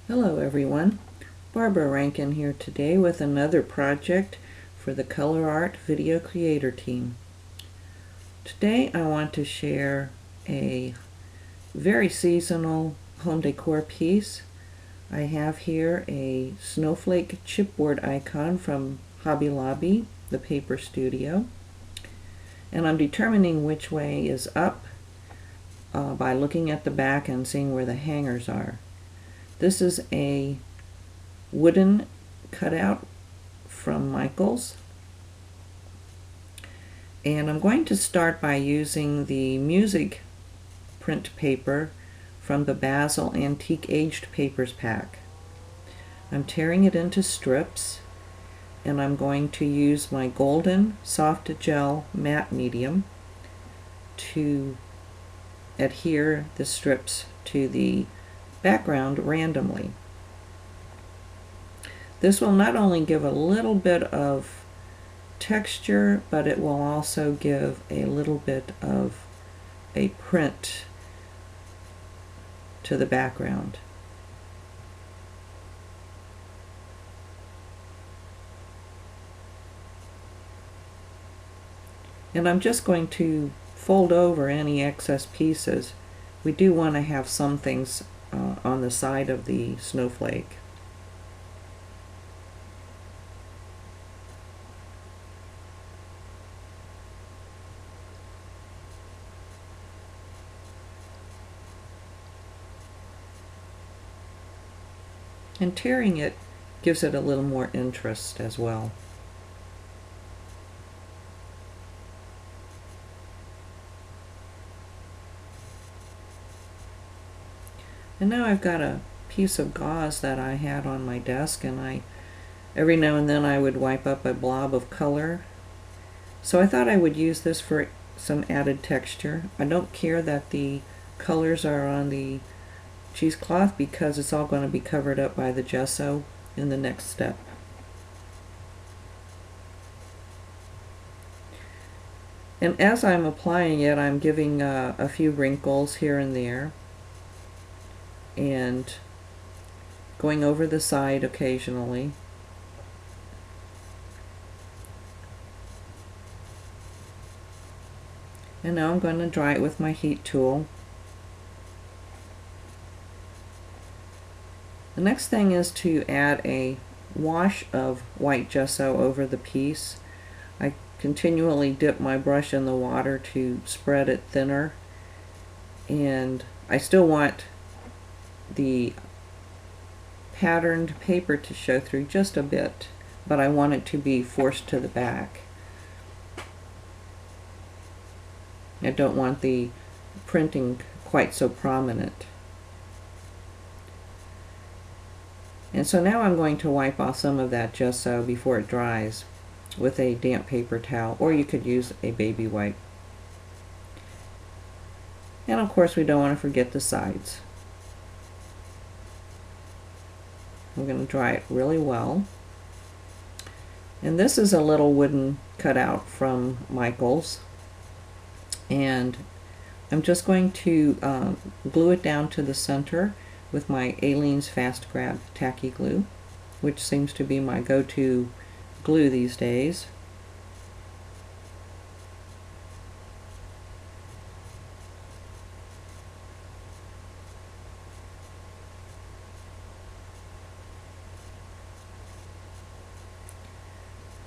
Hello everyone, Barbara Rankin here today with another project for the ColourArte video creator team. Today I want to share a very seasonal home decor piece. I have here a snowflake chipboard icon from Hobby Lobby, the paper studio, and I'm determining which way is up by looking at the back and seeing where the hangers are. This is a wooden cutout from Michaels, and I'm going to start by using the music print paper from the Bazzill Antique Aged Papers pack. I'm tearing it into strips, and I'm going to use my golden soft gel matte medium to adhere the strips to the background randomly. This will not only give a little bit of texture, but it will also give a little bit of a print to the background. And I'm just going to fold over any excess pieces. We do want to have some things on the side of the snowflake. And tearing it gives it a little more interest as well. And now I've got a piece of gauze that I had on my desk, and every now and then I would wipe up a blob of color. So I thought I would use this for some added texture. I don't care that the colors are on the cheesecloth because it's all going to be covered up by the gesso in the next step. And as I'm applying it, I'm giving a few wrinkles here and there, and going over the side occasionally. And now I'm going to dry it with my heat tool. The next thing is to add a wash of white gesso over the piece. I continually dip my brush in the water to spread it thinner, and I still want the patterned paper to show through just a bit, but I want it to be forced to the back. I don't want the printing quite so prominent. And so now I'm going to wipe off some of that gesso before it dries with a damp paper towel, or you could use a baby wipe. And of course we don't want to forget the sides. I'm going to dry it really well. And this is a little wooden cutout from Michaels, and I'm just going to glue it down to the center with my Aleene's Fast Grab tacky glue, which seems to be my go-to glue these days.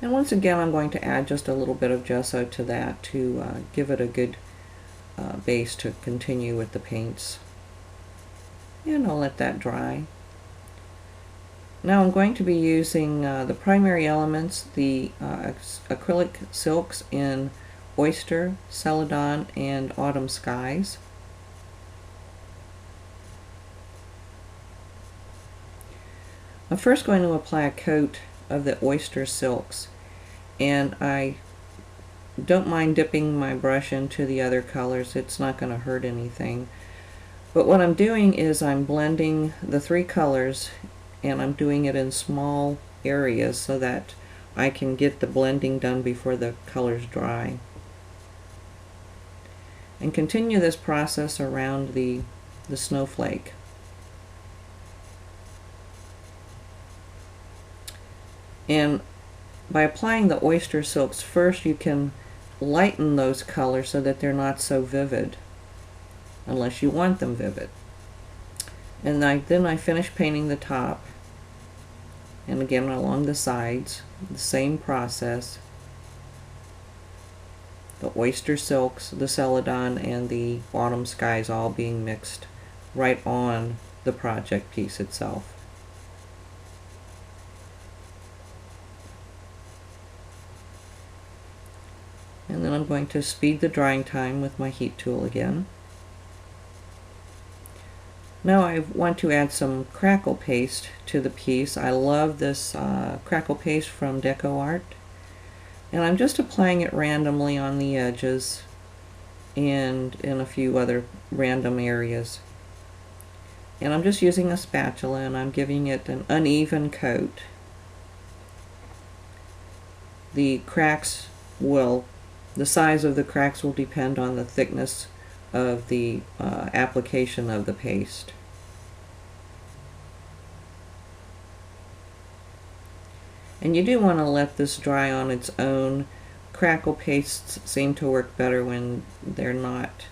And once again, I'm going to add just a little bit of gesso to that to give it a good base to continue with the paints. And I'll let that dry. Now I'm going to be using the primary elements, the acrylic silks in Oyster, Celedon, and Autumn Skies. I'm first going to apply a coat of the Oyster silks, and I don't mind dipping my brush into the other colors. It's not going to hurt anything. But what I'm doing is I'm blending the three colors, and I'm doing it in small areas so that I can get the blending done before the colors dry. And continue this process around the snowflake. And by applying the oyster silks first, you can lighten those colors so that they're not so vivid, unless you want them vivid. And then I finish painting the top, and again along the sides, the same process. The oyster silks, the Celedon, and the autumn skies all being mixed right on the project piece itself. And then I'm going to speed the drying time with my heat tool again. Now I want to add some Crackle paste to the piece. I love this Crackle paste from DecoArt. And I'm just applying it randomly on the edges and in a few other random areas. And I'm just using a spatula and I'm giving it an uneven coat. The size of the cracks will depend on the thickness of the application of the paste. And you do want to let this dry on its own. Crackle pastes seem to work better when they're not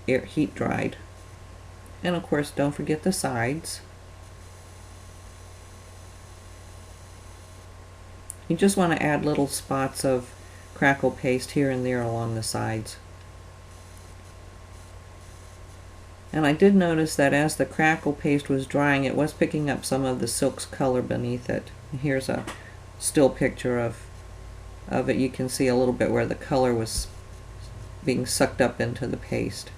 heat dried. And of course, don't forget the sides. You just want to add little spots of Crackle paste here and there along the sides. And I did notice that as the Crackle paste was drying, it was picking up some of the silk's color beneath it. Here's a still picture of it. You can see a little bit where the color was being sucked up into the paste.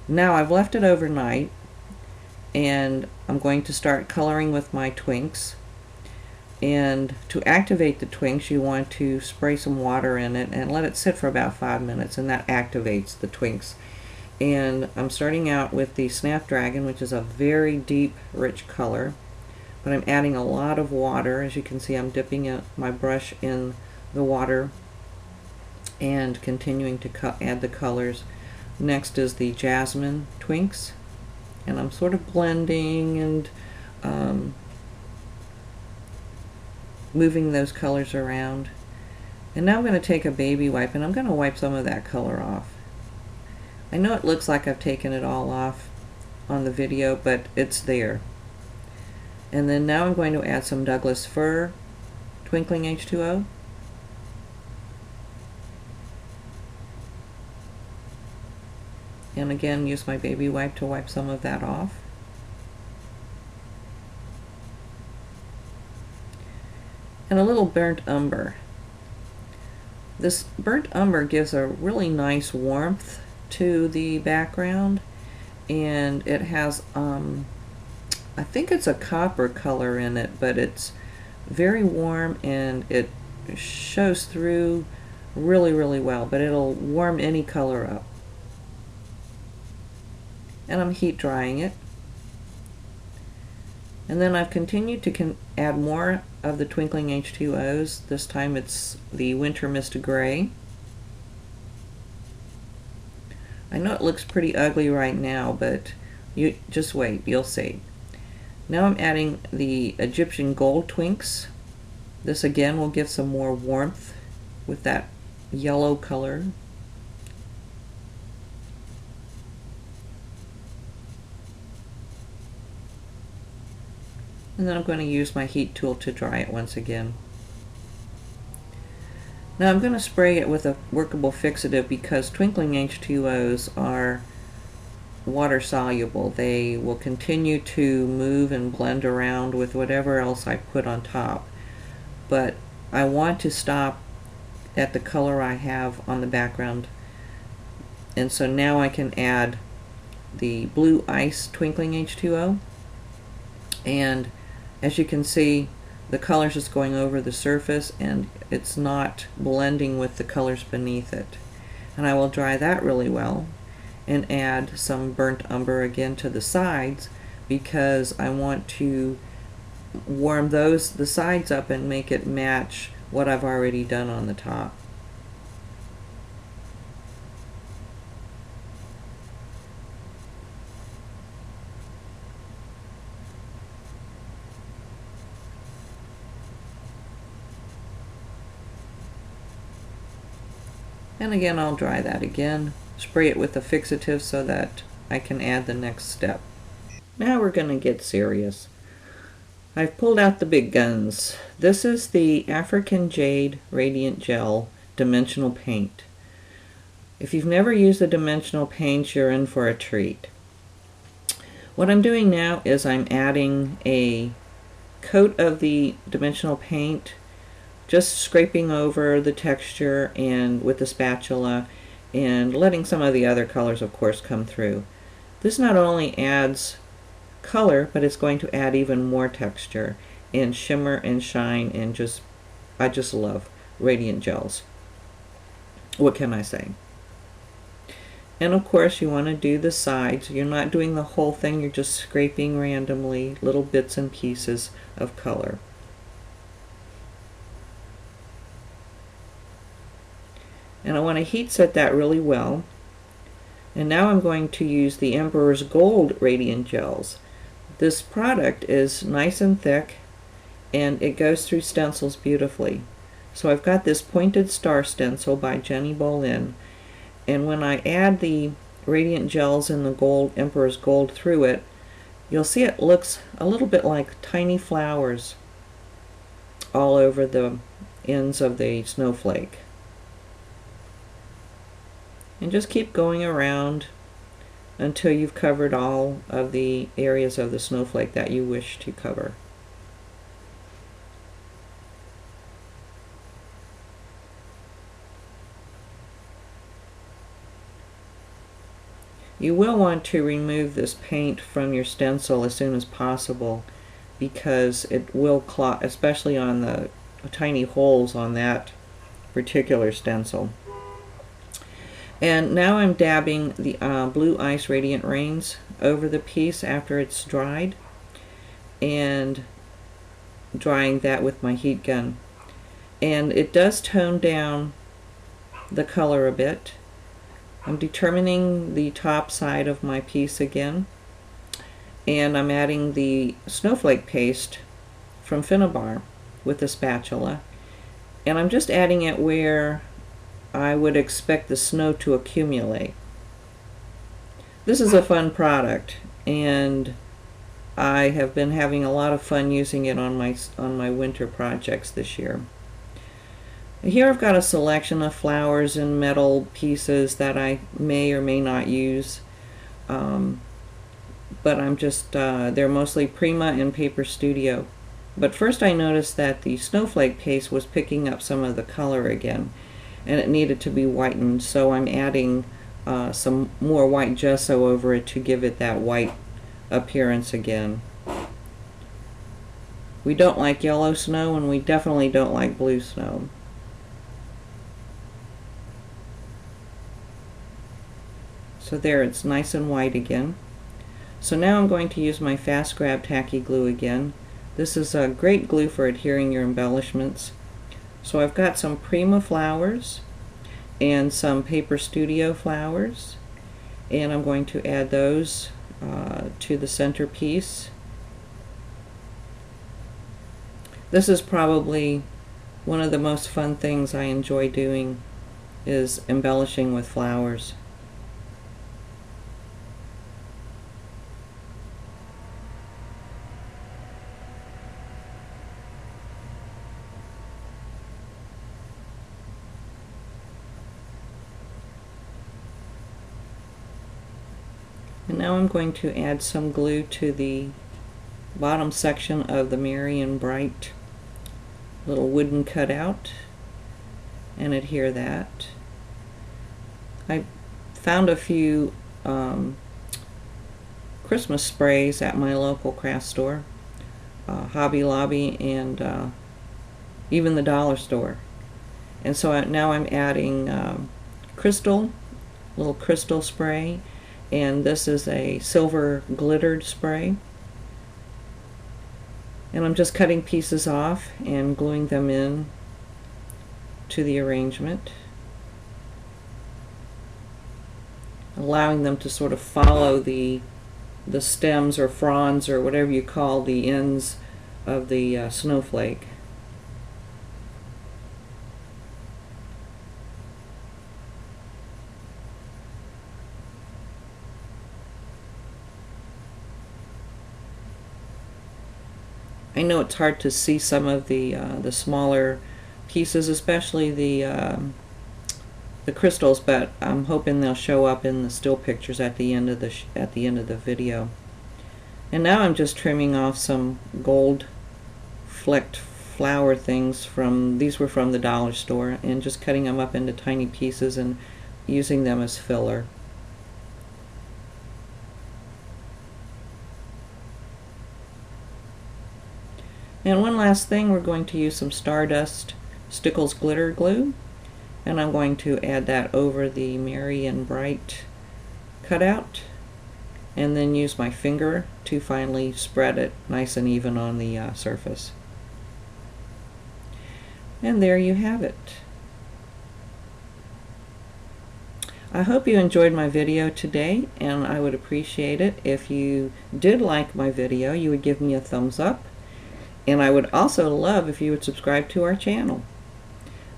Now I've left it overnight, and I'm going to start coloring with my twinks. And to activate the twinks, you want to spray some water in it and let it sit for about 5 minutes, and that activates the twinks. And I'm starting out with the Snapdragon, which is a very deep, rich color. But I'm adding a lot of water. As you can see, I'm dipping my brush in the water and continuing to add the colors. Next is the Jasmine twinks. And I'm sort of blending and moving those colors around. And now I'm going to take a baby wipe and I'm going to wipe some of that color off. I know it looks like I've taken it all off on the video, but it's there. And then now I'm going to add some Douglas Fir Twinkling H2O. And again, use my baby wipe to wipe some of that off. And a little burnt umber. This burnt umber gives a really nice warmth to the background, and it has I think it's a copper color in it, but it's very warm and it shows through really, really well, but it'll warm any color up. And I'm heat drying it. And then I've continued to add more of the Twinkling H2Os. This time it's the Wintermist Gray. I know it looks pretty ugly right now, but you just wait, you'll see. Now I'm adding the Egyptian Gold Twinks. This again will give some more warmth with that yellow color. And then I'm going to use my heat tool to dry it once again. Now I'm going to spray it with a workable fixative because Twinkling H2Os are water soluble. They will continue to move and blend around with whatever else I put on top. But I want to stop at the color I have on the background. And so now I can add the Blue Ice Twinkling H2O. And as you can see, the color's just going over the surface and it's not blending with the colors beneath it. And I will dry that really well and add some burnt umber again to the sides because I want to warm the sides up and make it match what I've already done on the top. And again, I'll dry that again, spray it with a fixative so that I can add the next step. Now we're going to get serious. I've pulled out the big guns. This is the African Jade Radiant Gel Dimensional Paint. If you've never used a dimensional paint, you're in for a treat. What I'm doing now is I'm adding a coat of the dimensional paint, just scraping over the texture and with the spatula and letting some of the other colors, of course, come through. This not only adds color, but it's going to add even more texture and shimmer and shine, and I just love radiant gels. What can I say? And of course you want to do the sides. You're not doing the whole thing, you're just scraping randomly little bits and pieces of color. And I want to heat set that really well. And now I'm going to use the Emperor's Gold Radiant Gels. This product is nice and thick, and it goes through stencils beautifully. So I've got this pointed star stencil by Jenni Bowlin, and when I add the radiant gels in the gold, Emperor's Gold, through it, you'll see it looks a little bit like tiny flowers all over the ends of the snowflake. And just keep going around until you've covered all of the areas of the snowflake that you wish to cover. You will want to remove this paint from your stencil as soon as possible, because it will clog, especially on the tiny holes on that particular stencil. And now I'm dabbing the Blue Ice Radiant Rains over the piece after it's dried, and drying that with my heat gun. And it does tone down the color a bit. I'm determining the top side of my piece again, and I'm adding the snowflake paste from Finnabair with the spatula, and I'm just adding it where I would expect the snow to accumulate. This is a fun product, and I have been having a lot of fun using it on my winter projects this year. Here I've got a selection of flowers and metal pieces that I may or may not use, but I'm just, they're mostly Prima and Paper Studio. But first I noticed that the snowflake paste was picking up some of the color again, and it needed to be whitened, so I'm adding some more white gesso over it to give it that white appearance again. We don't like yellow snow, and we definitely don't like blue snow. So there, it's nice and white again. So now I'm going to use my Fast Grab Tacky Glue again. This is a great glue for adhering your embellishments. So I've got some Prima flowers and some Paper Studio flowers, and I'm going to add those to the centerpiece. This is probably one of the most fun things I enjoy doing, is embellishing with flowers. And now I'm going to add some glue to the bottom section of the Merry and Bright little wooden cutout and adhere that. I found a few Christmas sprays at my local craft store, Hobby Lobby, and even the dollar store. And so now I'm adding little crystal spray, and this is a silver glittered spray. And I'm just cutting pieces off and gluing them in to the arrangement, allowing them to sort of follow the stems or fronds or whatever you call the ends of the snowflake. I know it's hard to see some of the smaller pieces, especially the crystals, but I'm hoping they'll show up in the still pictures at the end of the video. And now I'm just trimming off some gold flecked flower things these were from the dollar store, and just cutting them up into tiny pieces and using them as filler. And one last thing, we're going to use some Stardust Stickles glitter glue, and I'm going to add that over the Merry and Bright cutout, and then use my finger to finally spread it nice and even on the surface. And there you have it. I hope you enjoyed my video today, and I would appreciate it if you did like my video, you would give me a thumbs up. And I would also love if you would subscribe to our channel.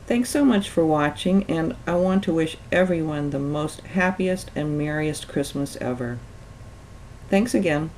Thanks so much for watching, and I want to wish everyone the most happiest and merriest Christmas ever. Thanks again.